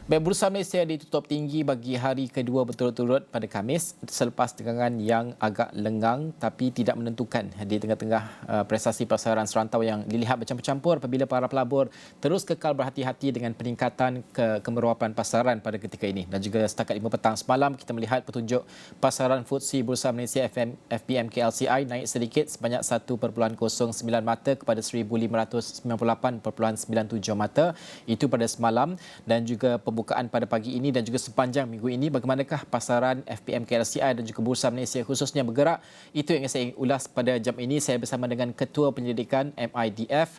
Baik, Bursa Malaysia ditutup tinggi bagi hari kedua berturut-turut pada Khamis selepas tegangan yang agak lengang tapi tidak menentukan di tengah-tengah prestasi pasaran serantau yang dilihat bercampur-campur apabila para pelabur terus kekal berhati-hati dengan peningkatan kemerowapan pasaran pada ketika ini. Dan juga setakat 5 petang semalam kita melihat petunjuk pasaran FTSE Bursa Malaysia FBM KLCI naik sedikit sebanyak 1.09 mata kepada 1,598.97 mata. Itu pada semalam dan juga pembukaan pada pagi ini dan juga sepanjang minggu ini. Bagaimanakah pasaran FPM KLCI dan juga Bursa Malaysia khususnya bergerak? Itu yang saya ulas pada jam ini. Saya bersama dengan Ketua Penyelidikan MIDF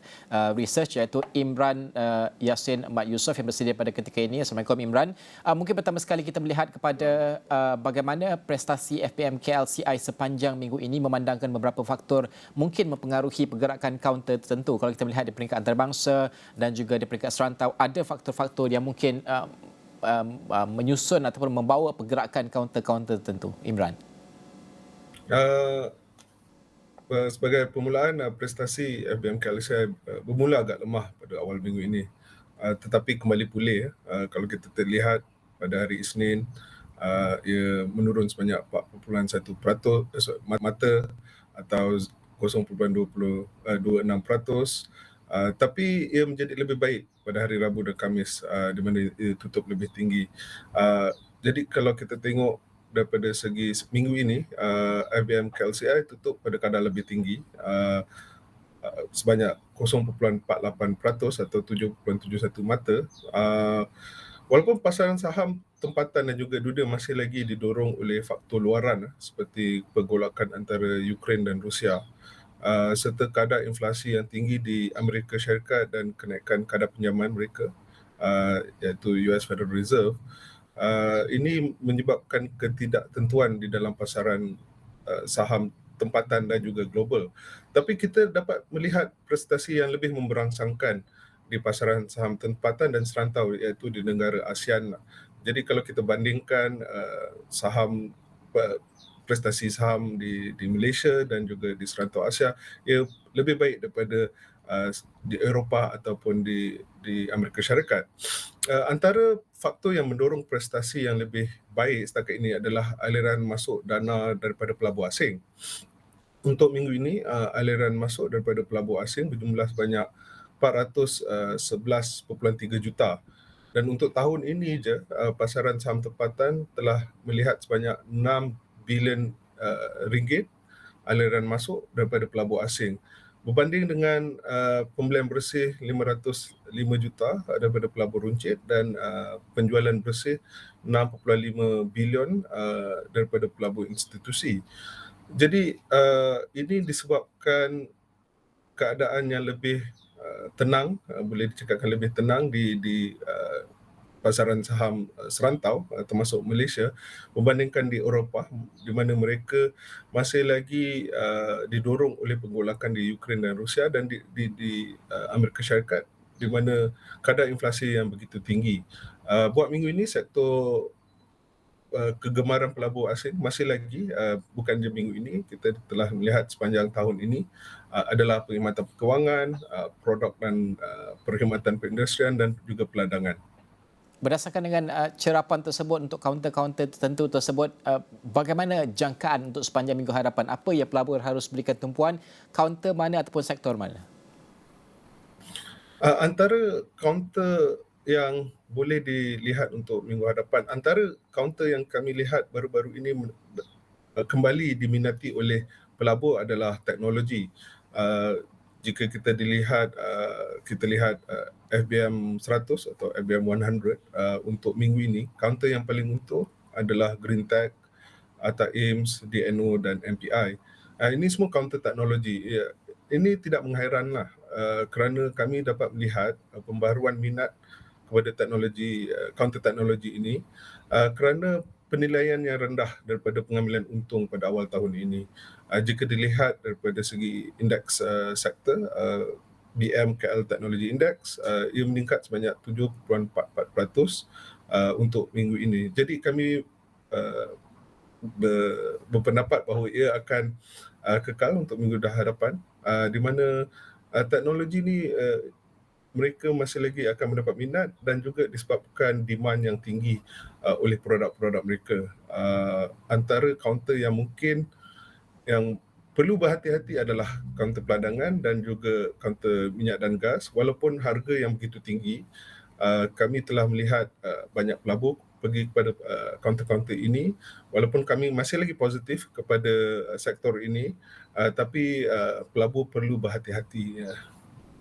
Research iaitu Imran Yassin Mat Yusof yang bersedia pada ketika ini. Assalamualaikum Imran. Mungkin pertama sekali kita melihat kepada bagaimana prestasi FPM KLCI sepanjang minggu ini memandangkan beberapa faktor mungkin mempengaruhi pergerakan kaunter tertentu. Kalau kita melihat di peringkat antarabangsa dan juga di peringkat serantau, ada faktor-faktor yang mungkin menyusun ataupun membawa pergerakan kaunter-kaunter tertentu. Imran. Uh, Sebagai permulaan, prestasi FBM Malaysia bermula agak lemah pada awal minggu ini, tetapi kembali pulih. Kalau kita terlihat pada hari Isnin, ia menurun sebanyak 4.1% mata atau 0.26%, tapi ia menjadi lebih baik pada hari Rabu dan Khamis, di mana ia tutup lebih tinggi. Jadi kalau kita tengok daripada segi minggu ini, FBM KLCI tutup pada kadar lebih tinggi, sebanyak 0.48% atau 7.71 mata. Walaupun pasaran saham tempatan dan juga dunia masih lagi didorong oleh faktor luaran seperti pergolakan antara Ukraine dan Rusia, serta kadar inflasi yang tinggi di Amerika Syarikat dan kenaikan kadar pinjaman mereka, iaitu US Federal Reserve, ini menyebabkan ketidaktentuan di dalam pasaran saham tempatan dan juga global. Tapi kita dapat melihat prestasi yang lebih memberangsangkan di pasaran saham tempatan dan serantau, iaitu di negara ASEAN. Jadi kalau kita bandingkan saham prestasi saham di Malaysia dan juga di serantau Asia, ia lebih baik daripada di Eropah ataupun di Amerika Syarikat. Antara faktor yang mendorong prestasi yang lebih baik setakat ini adalah aliran masuk dana daripada pelabur asing. Untuk minggu ini, aliran masuk daripada pelabur asing berjumlah sebanyak 411.3 juta. Dan untuk tahun ini je, pasaran saham tempatan telah melihat sebanyak 6 bilion ringgit aliran masuk daripada pelabur asing. Berbanding dengan pembelian bersih 505 juta daripada pelabur runcit dan penjualan bersih 6.5 bilion daripada pelabur institusi. Jadi ini disebabkan keadaan yang lebih tenang, boleh dicakapkan lebih tenang di pasaran saham serantau termasuk Malaysia berbandingkan di Eropah, di mana mereka masih lagi didorong oleh penggolakan di Ukraine dan Rusia, dan di Amerika Syarikat di mana kadar inflasi yang begitu tinggi. Buat minggu ini sektor kegemaran pelabur asing masih lagi, bukan je minggu ini, kita telah melihat sepanjang tahun ini, adalah perkhidmatan kewangan, produk dan perkhidmatan perindustrian dan juga peladangan. Berdasarkan dengan cerapan tersebut untuk kaunter-kaunter tertentu tersebut, bagaimana jangkaan untuk sepanjang minggu hadapan? Apa yang pelabur harus berikan tumpuan? Kaunter mana ataupun sektor mana? Antara kaunter yang boleh dilihat untuk minggu hadapan, antara kaunter yang kami lihat baru-baru ini kembali diminati oleh pelabur adalah teknologi. Jika kita lihat FBM 100 atau FBM 100 untuk minggu ini, kaunter yang paling untung adalah Greentech, Atta Ames, DNO dan MPI. Ini semua kaunter teknologi. Ini tidak mengheranlah kerana kami dapat melihat pembaharuan minat kepada teknologi, kaunter teknologi ini, kerana penilaian yang rendah daripada pengambilan untung pada awal tahun ini. Jika dilihat daripada segi indeks sektor, BM KL Technology Index, ia meningkat sebanyak 7.44% untuk minggu ini. Jadi kami berpendapat bahawa ia akan kekal untuk minggu hadapan, di mana teknologi ni mereka masih lagi akan mendapat minat dan juga disebabkan demand yang tinggi oleh produk-produk mereka. Antara kaunter yang mungkin yang perlu berhati-hati adalah kaunter peladangan dan juga kaunter minyak dan gas. Walaupun harga yang begitu tinggi, kami telah melihat banyak pelabur pergi kepada kaunter-kaunter ini. Walaupun kami masih lagi positif kepada sektor ini, tapi pelabur perlu berhati-hati. Ya.